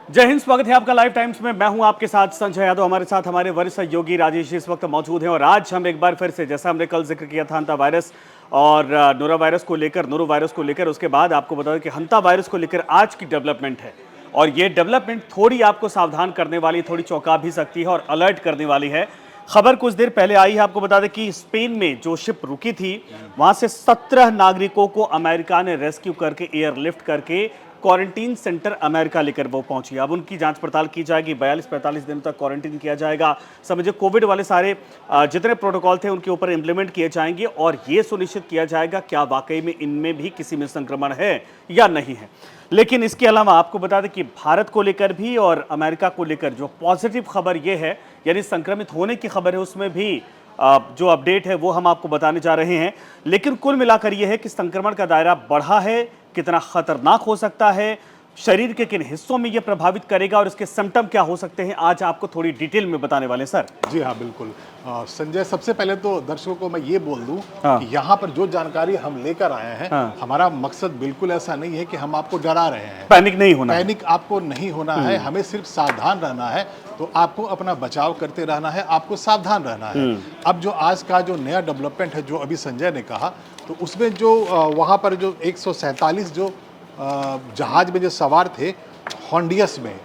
जय हिंद, स्वागत है आपका लाइव टाइम्स में। मैं हूं आपके साथ संजय यादव। हमारे साथ हमारे वरिष्ठ सहयोगी राजेश इस वक्त मौजूद हैं और आज हम एक बार फिर से, जैसा हमने कल जिक्र किया था हंता वायरस और नोरो वायरस को लेकर, उसके बाद आपको बता दें कि हंता वायरस को लेकर आज की डेवलपमेंट है और ये डेवलपमेंट थोड़ी आपको सावधान करने वाली, थोड़ी चौंका भी सकती है और अलर्ट करने वाली है। खबर कुछ देर पहले आई है, आपको बता दें कि स्पेन में जो शिप रुकी थी वहां से 17 नागरिकों को अमेरिका ने रेस्क्यू करके एयरलिफ्ट करके क्वारंटीन सेंटर अमेरिका लेकर वो पहुंची। अब उनकी जांच पड़ताल की जाएगी, 42-45 दिन तक क्वारंटीन किया जाएगा। समझिए कोविड वाले सारे जितने प्रोटोकॉल थे उनके ऊपर इंप्लीमेंट किए जाएंगे और ये सुनिश्चित किया जाएगा क्या वाकई में इनमें भी किसी में संक्रमण है या नहीं है। लेकिन इसके अलावा आपको बता दें कि भारत को लेकर भी और अमेरिका को लेकर जो पॉजिटिव खबर ये है, यानी संक्रमित होने की खबर है, उसमें भी जो अपडेट है वो हम आपको बताने जा रहे हैं। लेकिन कुल मिलाकर यह है कि संक्रमण का दायरा बढ़ा है, कितना खतरनाक हो सकता है, शरीर के किन हिस्सों में यह प्रभावित करेगा और इसके सिम्टम क्या हो सकते हैं, आज आपको थोड़ी डिटेल में बताने वाले सर। जी हाँ, बिल्कुल। संजय, सबसे पहले तो दर्शकों को मैं ये बोल दूं हाँ। कि यहाँ पर जो जानकारी हम लेकर आए हैं, हाँ। हमारा मकसद बिल्कुल ऐसा नहीं है कि हम आपको डरा रहे हैं। पैनिक नहीं होना है। पैनिक आपको नहीं होना है, हमें सिर्फ सावधान रहना है। तो आपको अपना बचाव करते रहना है, आपको सावधान रहना है। अब जो आज का जो नया डेवलपमेंट है, जो अभी संजय ने कहा, तो उसमें जो वहाँ पर जो 147 जो जहाज में जो सवार थे हॉन्डुरस में,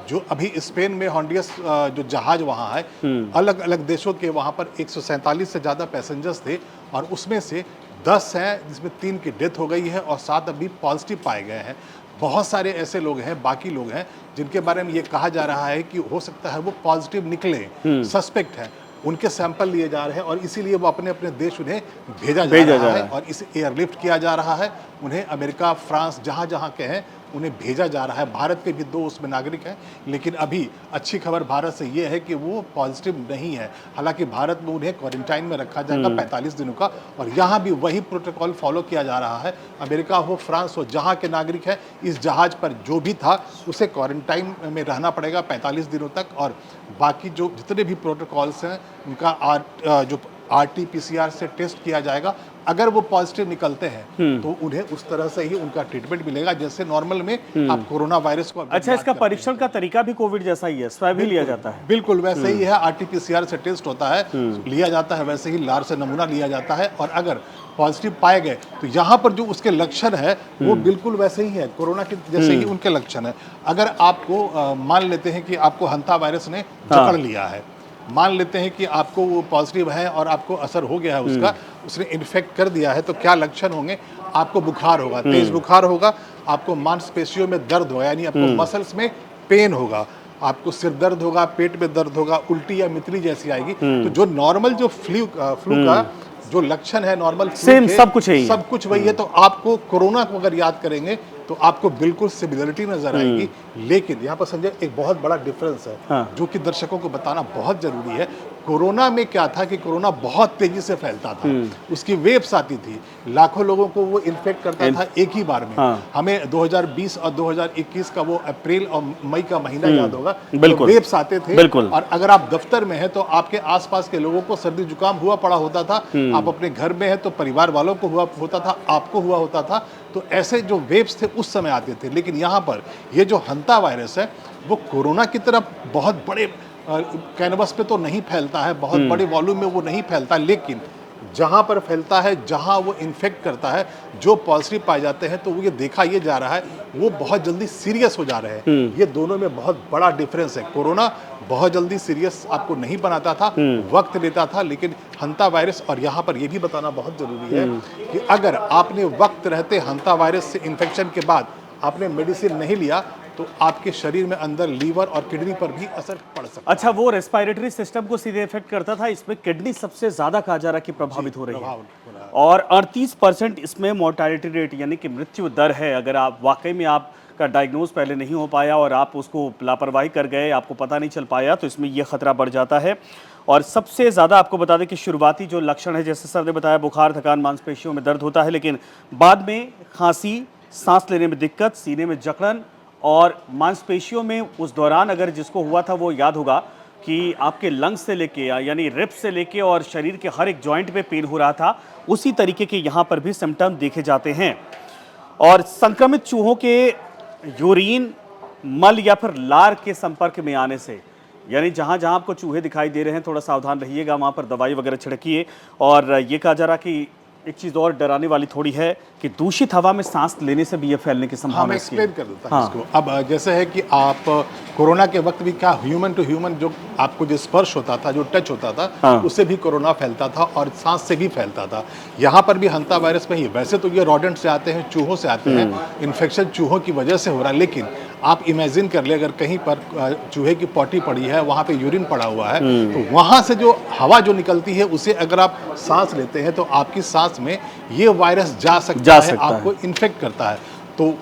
जो अभी स्पेन में हॉन्डुरस जो जहाज वहाँ है, अलग अलग देशों के वहाँ पर 147 से ज़्यादा पैसेंजर्स थे और उसमें से 10 हैं जिसमें 3 की डेथ हो गई है और 7 अभी पॉजिटिव पाए गए हैं। बहुत सारे ऐसे लोग हैं, बाकी लोग हैं जिनके बारे में ये कहा जा रहा है कि हो सकता है वो पॉजिटिव निकले, सस्पेक्ट है, उनके सैंपल लिए जा रहे हैं और इसीलिए वो अपने अपने देश उन्हें भेजा जा रहा है और इसे एयरलिफ्ट किया जा रहा है। उन्हें अमेरिका, फ्रांस, जहाँ जहाँ के हैं उन्हें भेजा जा रहा है। भारत के भी 2 उसमें नागरिक हैं, लेकिन अभी अच्छी खबर भारत से ये है कि वो पॉजिटिव नहीं है। हालांकि भारत में उन्हें क्वारंटाइन में रखा जाएगा 45 दिनों का और यहाँ भी वही प्रोटोकॉल फॉलो किया जा रहा है। अमेरिका हो, फ्रांस हो, जहाँ के नागरिक है, इस जहाज पर जो भी था उसे क्वारंटाइन में रहना पड़ेगा 45 दिनों तक और बाकी जो जितने भी प्रोटोकॉल्स हैं उनका जो RT-PCR से टेस्ट किया जाएगा। अगर वो पॉजिटिव निकलते हैं तो उन्हें उस तरह से ही उनका ट्रीटमेंट मिलेगा जैसे नॉर्मल में आप कोरोना वायरस को। अच्छा, इसका परीक्षण का तरीका भी कोविड जैसा ही है, स्वैब ही लिया जाता है? बिल्कुल वैसे ही है, RT-PCR से टेस्ट होता है, लिया जाता है, वैसे ही लार से नमूना लिया जाता है और अगर पॉजिटिव पाए गए तो यहाँ पर जो उसके लक्षण है वो बिल्कुल वैसे ही है, कोरोना के जैसे ही उनके लक्षण है। अगर आपको मान लेते हैं कि आपको हंता वायरस ने जकड़ लिया है, मान लेते हैं कि आपको वो पॉजिटिव है और आपको असर हो गया है उसका, उसने इन्फेक्ट कर दिया है, तो क्या लक्षण होंगे? आपको बुखार होगा, तेज बुखार होगा, आपको मांसपेशियों में दर्द होगा, यानी आपको मसल्स में पेन होगा, आपको सिर दर्द होगा, पेट में दर्द होगा, उल्टी या मितली जैसी आएगी। तो जो नॉर्मल जो फ्लू का जो लक्षण है, नॉर्मल सेम सब कुछ है, सब कुछ वही है। तो आपको कोरोना को अगर याद करेंगे तो आपको बिल्कुल सिमिलरिटी नजर आएगी। लेकिन यहाँ पर संजय एक बहुत बड़ा डिफरेंस है जो कि दर्शकों को बताना बहुत जरूरी है। कोरोना में क्या था कि कोरोना बहुत तेजी से फैलता था, उसकी वेव्स आती थी, लाखों लोगों को वो इन्फेक्ट करता था एक ही बार में। हमें 2020 और 2021 का वो अप्रैल और मई का महीना याद होगा, तो वेव्स आते थे और अगर आप दफ्तर में हैं तो आपके आसपास के लोगों को सर्दी जुकाम हुआ पड़ा होता था, आप अपने घर में हैं तो परिवार वालों को हुआ होता था, आपको हुआ होता था। तो ऐसे जो वेव्स थे उस समय आते थे। लेकिन यहाँ पर ये जो हंता वायरस है वो कोरोना की तरह बहुत बड़े कैनवस पे तो नहीं फैलता है, बहुत बड़े वॉल्यूम में वो नहीं फैलता, लेकिन जहाँ पर फैलता है, जहाँ वो इन्फेक्ट करता है, जो पॉजिटिव पाए जाते हैं, तो वो ये देखा ये जा रहा है वो बहुत जल्दी सीरियस हो जा रहे हैं। ये दोनों में बहुत बड़ा डिफरेंस है। कोरोना बहुत जल्दी सीरियस आपको नहीं बनाता था, वक्त लेता था, लेकिन हंता वायरस, और यहाँ पर ये भी बताना बहुत जरूरी है कि अगर आपने वक्त रहते हंता वायरस से इन्फेक्शन के बाद आपने मेडिसिन नहीं लिया तो आपके शरीर में अंदर लीवर और किडनी पर भी असर पड़ सकता है। अच्छा, वो रेस्पिरेटरी सिस्टम को सीधे इफेक्ट करता था, इसमें किडनी सबसे ज्यादा कहा जा रहा है कि प्रभावित हो रही है और 38% इसमें मोर्टेलिटी रेट यानी कि मृत्यु दर है। अगर आप वाकई में आपका डायग्नोज पहले नहीं हो पाया और आप उसको लापरवाही कर गए, आपको पता नहीं चल पाया, तो इसमें यह खतरा बढ़ जाता है। और सबसे ज़्यादा आपको बता दें कि शुरुआती जो लक्षण है, जैसे सर ने बताया, बुखार, थकान, मांसपेशियों में दर्द होता है, लेकिन बाद में खांसी, सांस लेने में दिक्कत, सीने में जकड़न और मांसपेशियों में उस दौरान अगर जिसको हुआ था वो याद होगा कि आपके लंग्स से लेके यानी रिब्स से लेके और शरीर के हर एक जॉइंट पे पेन हो रहा था, उसी तरीके के यहाँ पर भी सिम्टम देखे जाते हैं। और संक्रमित चूहों के यूरिन मल या फिर लार के संपर्क में आने से, यानी जहां जहां आपको चूहे दिखाई दे रहे हैं थोड़ा सावधान रहिएगा, वहां पर दवाई वगैरह छिड़किए। और ये कहा जा रहा कि एक चीज़ और डराने वाली थोड़ी है कि दूषित हवा में सांस लेने से भी ये फैलने की हाँ, संभावना मैं इसकी है। एक्सप्लेन कर देता हूँ इसको। अब जैसे है कि आप कोरोना के वक्त भी क्या ह्यूमन टू ह्यूमन जो आपको जो स्पर्श होता था, जो टच होता था, हाँ। उससे भी कोरोना फैलता था और सांस से भी फैलता था। यहाँ पर भी हंता वायरस में ही, वैसे तो ये रॉडेंट से आते हैं, चूहों से आते हैं, इन्फेक्शन चूहों की वजह से हो रहा है। लेकिन आप इमेजिन कर ले, अगर कहीं पर चूहे की पॉटी पड़ी है, वहाँ पे यूरिन पड़ा हुआ है, तो वहाँ से जो हवा जो निकलती है उसे अगर आप सांस लेते हैं तो आपकी सांस में ये वायरस जा सकता है, आपको इन्फेक्ट करता है। तो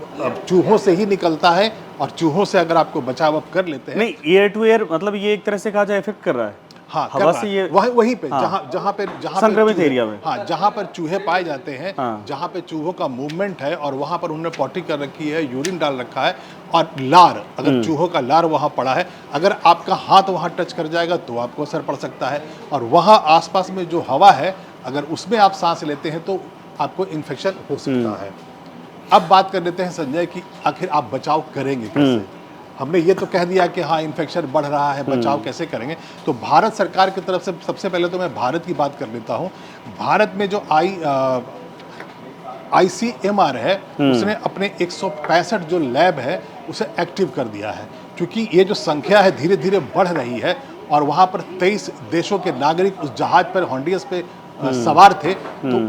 चूहों से ही निकलता है और चूहों से अगर आपको बचाव आप कर लेते हैं। नहीं, ईयर टू ईयर मतलब ये एक तरह से कहा जाए इफेक्ट कर रहा है। हाँ, हवा से ये वहीं पे हाँ, जहाँ पे संक्रमित एरिया में, हाँ, जहाँ पर चूहे पाए जाते हैं, हाँ, जहाँ पे चूहों का मूवमेंट है और वहाँ पर उन्होंने पॉटी कर रखी है, यूरिन डाल रखा है और लार, अगर चूहों का लार वहाँ पड़ा है, अगर आपका हाथ वहाँ टच कर जाएगा तो आपको असर पड़ सकता है। और वहाँ आसपास में जो हवा है, अगर उसमें आप सांस लेते हैं तो आपको इन्फेक्शन हो सकता है। अब बात कर लेते हैं संजय कि आखिर आप बचाव करेंगे कैसे। हमने ये तो कह दिया कि हाँ इन्फेक्शन बढ़ रहा है, बचाव कैसे करेंगे। तो भारत सरकार की तरफ से सबसे पहले तो मैं भारत की बात कर लेता हूँ। भारत में जो ICMR है, उसने अपने 165 जो लैब है उसे एक्टिव कर दिया है, क्योंकि ये जो संख्या है धीरे धीरे बढ़ रही है और वहाँ पर 23 देशों के नागरिक उस जहाज पर, हॉन्डियस पे सवार थे। तो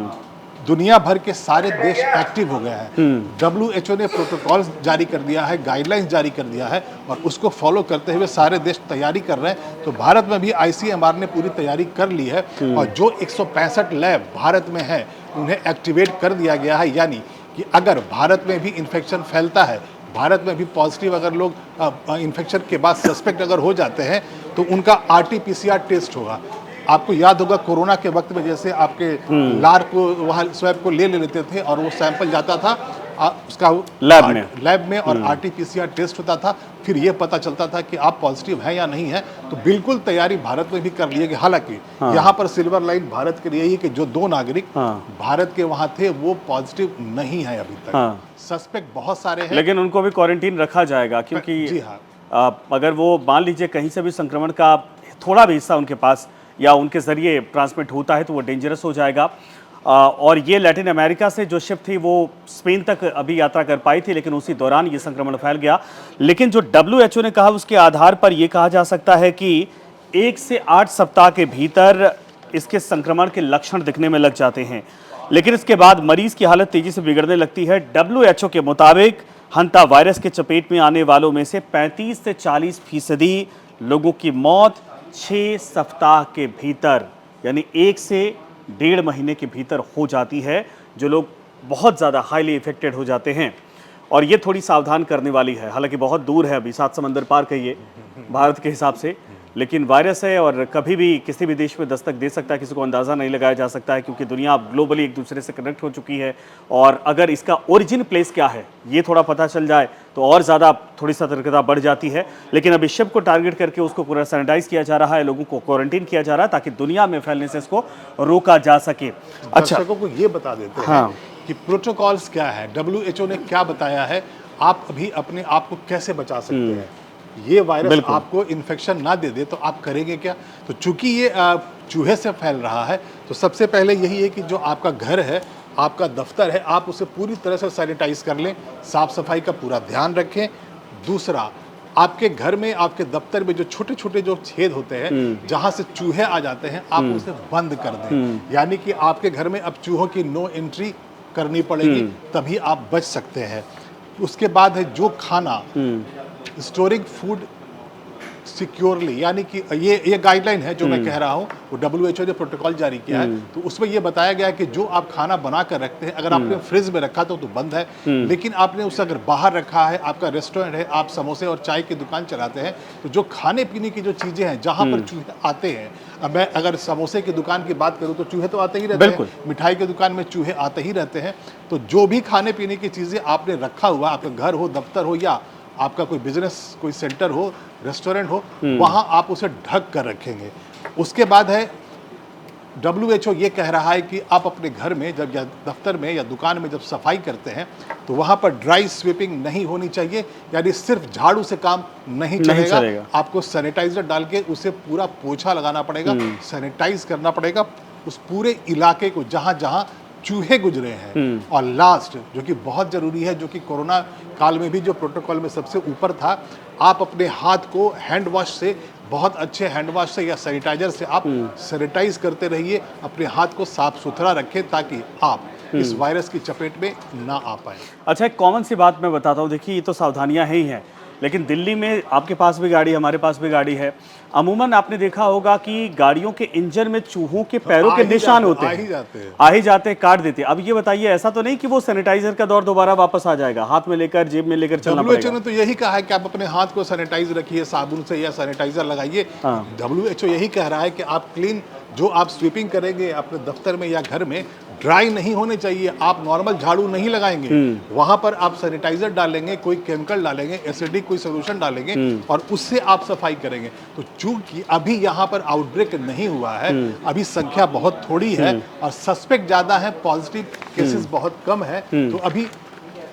दुनिया भर के सारे देश एक्टिव हो गए हैं। WHO ने प्रोटोकॉल जारी कर दिया है, गाइडलाइंस जारी कर दिया है और उसको फॉलो करते हुए सारे देश तैयारी कर रहे हैं। तो भारत में भी ICMR ने पूरी तैयारी कर ली है और जो 165 लैब भारत में है उन्हें एक्टिवेट कर दिया गया है। यानी कि अगर भारत में भी इन्फेक्शन फैलता है, भारत में भी पॉजिटिव अगर लोग इन्फेक्शन के बाद सस्पेक्ट अगर हो जाते हैं तो उनका RT-PCR टेस्ट होगा। आपको याद होगा कोरोना के वक्त में जैसे आपके लार को वहाँ स्वैब को ले लेते थे और वो सैंपल जाता था उसका लैब में और RT-PCR टेस्ट होता था, फिर ये पता चलता था कि आप पॉजिटिव हैं या नहीं है। तो बिल्कुल तैयारी भारत में भी कर ली है। हालांकि यहाँ पर सिल्वर लाइन भारत के लिए ही कि जो 2 नागरिक भारत के वहाँ थे वो पॉजिटिव नहीं है अभी तक। सस्पेक्ट बहुत सारे हैं, लेकिन उनको भी क्वारंटीन रखा जाएगा, क्योंकि जी हाँ, अगर वो मान लीजिए कहीं से भी संक्रमण का थोड़ा भी हिस्सा उनके पास या उनके जरिए ट्रांसमिट होता है तो वो डेंजरस हो जाएगा। और ये लैटिन अमेरिका से जो शिप थी वो स्पेन तक अभी यात्रा कर पाई थी, लेकिन उसी दौरान ये संक्रमण फैल गया। लेकिन जो WHO ने कहा उसके आधार पर ये कहा जा सकता है कि 1 से 8 सप्ताह के भीतर इसके संक्रमण के लक्षण दिखने में लग जाते हैं, लेकिन इसके बाद मरीज की हालत तेजी से बिगड़ने लगती है। WHO के मुताबिक हंता वायरस के चपेट में आने वालों में से 35 से 40% लोगों की मौत 6 सप्ताह के भीतर, यानी 1 से 1.5 महीने के भीतर हो जाती है, जो लोग बहुत ज़्यादा हाईली इफेक्टेड हो जाते हैं। और ये थोड़ी सावधान करने वाली है। हालांकि बहुत दूर है, अभी 7 समंदर पार कहिए भारत के हिसाब से, लेकिन वायरस है और कभी भी किसी भी देश में दस्तक दे सकता है, किसी को अंदाज़ा नहीं लगाया जा सकता है, क्योंकि दुनिया अब ग्लोबली एक दूसरे से कनेक्ट हो चुकी है। और अगर इसका ओरिजिन प्लेस क्या है ये थोड़ा पता चल जाए तो और ज़्यादा थोड़ी सतर्कता बढ़ जाती है। लेकिन अभी शिप को टारगेट करके उसको पूरा सैनिटाइज किया जा रहा है, लोगों को क्वारंटीन किया जा रहा है ताकि दुनिया में फैलने से इसको रोका जा सके। अच्छा, दर्शकों को ये बता देते हैं कि प्रोटोकॉल्स क्या है, WHO ने क्या बताया है, आप अभी अपने आप को कैसे बचा सकते हैं। ये वायरस आपको इन्फेक्शन ना दे दे तो आप करेंगे क्या। तो चूंकि ये चूहे से फैल रहा है तो सबसे पहले यही है कि जो आपका घर है, आपका दफ्तर है, आप उसे पूरी तरह से सैनिटाइज कर लें, साफ सफाई का पूरा ध्यान रखें। दूसरा, आपके घर में, आपके दफ्तर में जो छोटे छोटे जो छेद होते हैं जहां से चूहे आ जाते हैं, आप उसे बंद कर दें। यानी कि आपके घर में अब चूहों की नो एंट्री करनी पड़ेगी, तभी आप बच सकते हैं। उसके बाद है जो खाना, स्टोरिंग फूड सिक्योरली, यानी कि ये गाइडलाइन है जो मैं कह रहा हूँ, वो WHO ने प्रोटोकॉल जारी किया है। तो उसमें ये बताया गया है कि जो आप खाना बना कर रखते हैं, अगर आपने फ्रिज में रखा तो बंद है, लेकिन आपने उसे अगर बाहर रखा है, आपका रेस्टोरेंट है, आप समोसे और चाय की दुकान चलाते हैं, तो जो खाने पीने की जो चीज़ें हैं जहाँ पर चूहे आते हैं, अब मैं अगर समोसे की दुकान की बात करूँ तो चूहे तो आते ही रहते हैं, मिठाई की दुकान में चूहे आते ही रहते हैं। तो जो भी खाने पीने की चीज़ें आपने रखा हुआ, आपका घर हो, दफ्तर हो, या आपका कोई बिजनेस, कोई सेंटर हो, रेस्टोरेंट हो, वहां आप उसे ढक कर रखेंगे। उसके बाद है WHO ये कह रहा है कि आप अपने घर में जब या दफ्तर में या दुकान में जब सफाई करते हैं तो वहाँ पर ड्राई स्वीपिंग नहीं होनी चाहिए, यानी सिर्फ झाड़ू से काम नहीं चलेगा। आपको सैनिटाइजर डाल के उसे पूरा पोछा लगाना पड़ेगा, सैनिटाइज करना पड़ेगा उस पूरे इलाके को जहाँ जहाँ चूहे गुजरे हैं। और लास्ट जो कि बहुत जरूरी है, जो कि कोरोना काल में भी जो प्रोटोकॉल में सबसे ऊपर था, आप अपने हाथ को हैंड वॉश से, बहुत अच्छे हैंड वॉश से या सैनिटाइजर से आप सैनिटाइज करते रहिए, अपने हाथ को साफ सुथरा रखें ताकि आप इस वायरस की चपेट में ना आ पाए। अच्छा, एक कॉमन सी बात मैं बताता हूँ, देखिए ये तो सावधानियां ही हैं, लेकिन दिल्ली में आपके पास भी गाड़ी, हमारे पास भी गाड़ी है, अमूमन आपने देखा होगा कि गाड़ियों के इंजन में चूहों के पैरों के निशान होते हैं, आ ही जाते हैं, काट देते हैं। अब ये बताइए, ऐसा तो नहीं कि वो सैनिटाइजर का दौर दोबारा वापस आ जाएगा, हाथ में लेकर जेब में लेकर चलना पड़ेगा? WHO ने तो यही कहा है कि आप अपने हाथ को सैनिटाइज रखिए, साबुन से या सैनिटाइजर लगाइए। WHO यही कह रहा है कि आप क्लीन, जो आप स्वीपिंग करेंगे अपने दफ्तर में या घर में, ड्राई नहीं होने चाहिए। आप नॉर्मल झाड़ू नहीं लगाएंगे, वहां पर आप सैनिटाइजर डालेंगे, कोई केमिकल डालेंगे, एसिडिक कोई सोल्यूशन डालेंगे और उससे आप सफाई करेंगे। तो चूंकि अभी यहाँ पर आउटब्रेक नहीं हुआ है, अभी संख्या बहुत थोड़ी है और सस्पेक्ट ज्यादा है, पॉजिटिव केसेस बहुत कम है, तो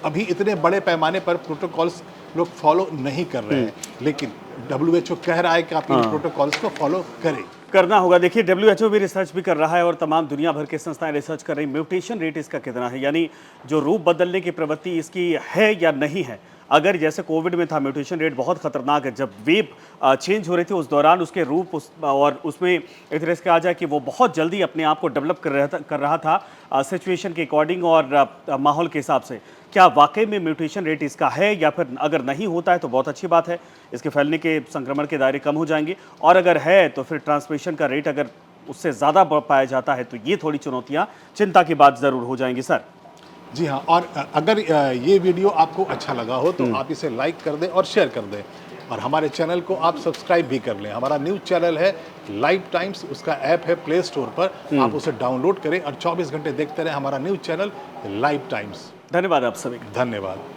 अभी इतने बड़े पैमाने पर प्रोटोकॉल्स लोग फॉलो नहीं कर रहे हैं। लेकिन WHO कह रहा है कि आप इन प्रोटोकॉल्स को फॉलो करें, करना होगा। देखिए WHO भी रिसर्च भी कर रहा है और तमाम दुनिया भर की संस्थाएं रिसर्च कर रही। म्यूटेशन रेट इसका कितना है, यानी जो रूप बदलने की प्रवृत्ति इसकी है या नहीं है। अगर जैसे कोविड में था, म्यूटेशन रेट बहुत खतरनाक है, जब वेव चेंज हो रही थी उस दौरान उसके रूप और उसमें एक तरह से कहा जाए कि वो बहुत जल्दी अपने आप को डेवलप कर रहा था सिचुएशन के अकॉर्डिंग और माहौल के हिसाब से। क्या वाकई में म्यूटेशन रेट इसका है, या फिर अगर नहीं होता है तो बहुत अच्छी बात है, इसके फैलने के संक्रमण के दायरे कम हो जाएंगे, और अगर है तो फिर ट्रांसमिशन का रेट अगर उससे ज़्यादा पाया जाता है तो ये थोड़ी चुनौतियाँ, चिंता की बात ज़रूर हो जाएंगी सर। जी हाँ, और अगर ये वीडियो आपको अच्छा लगा हो तो आप इसे लाइक कर दें और शेयर कर दें, और हमारे चैनल को आप सब्सक्राइब भी कर लें। हमारा न्यूज़ चैनल है लाइव टाइम्स, उसका ऐप है प्ले स्टोर पर, आप उसे डाउनलोड करें और 24 घंटे देखते रहें हमारा न्यूज़ चैनल लाइव टाइम्स। धन्यवाद आप सभी का। धन्यवाद।